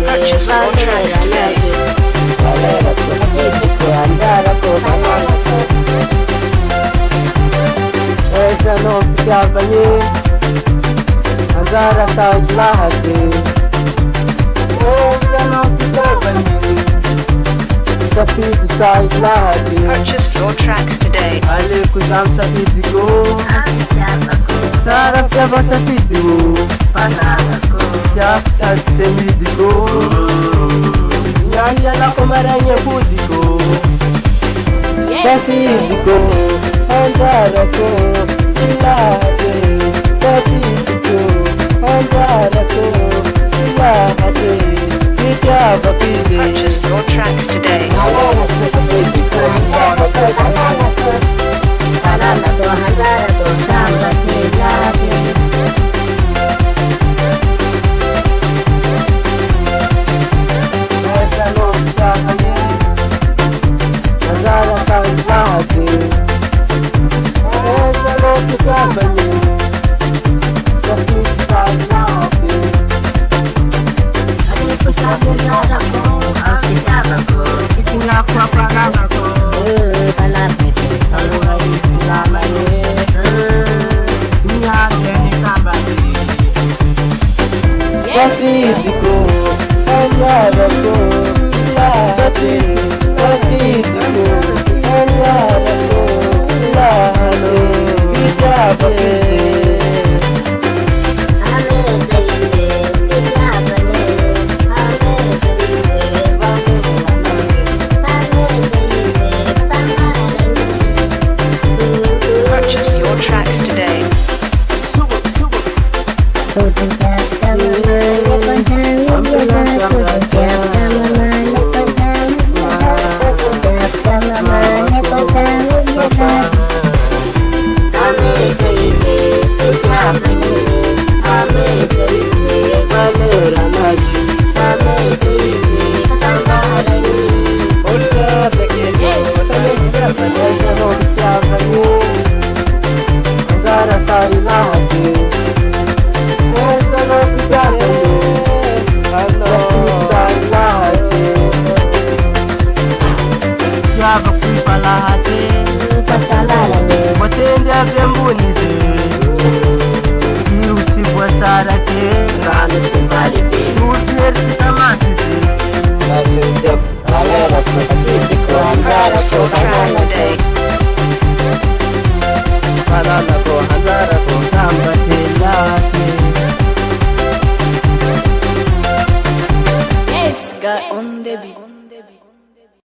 Purchase your tracks today. Aiza no fitiavana anjara sady lahady. Aiza no fitiavana safidy sady lahady. Purchase your tracks today. Aleko zamy safidiko tsara fiava safidiko tiako sady ze midiko niany alako maragny apodiko safidiko anjarako ilahady safidiko anjarako ilahady fitiavako izy. Purchase your tracks today. Safidiko, anjarako, safidiko, anjarako, ilahady fitiavako izy. Purchase your tracks today. Purchase your tracks today. Yes, got on the beat.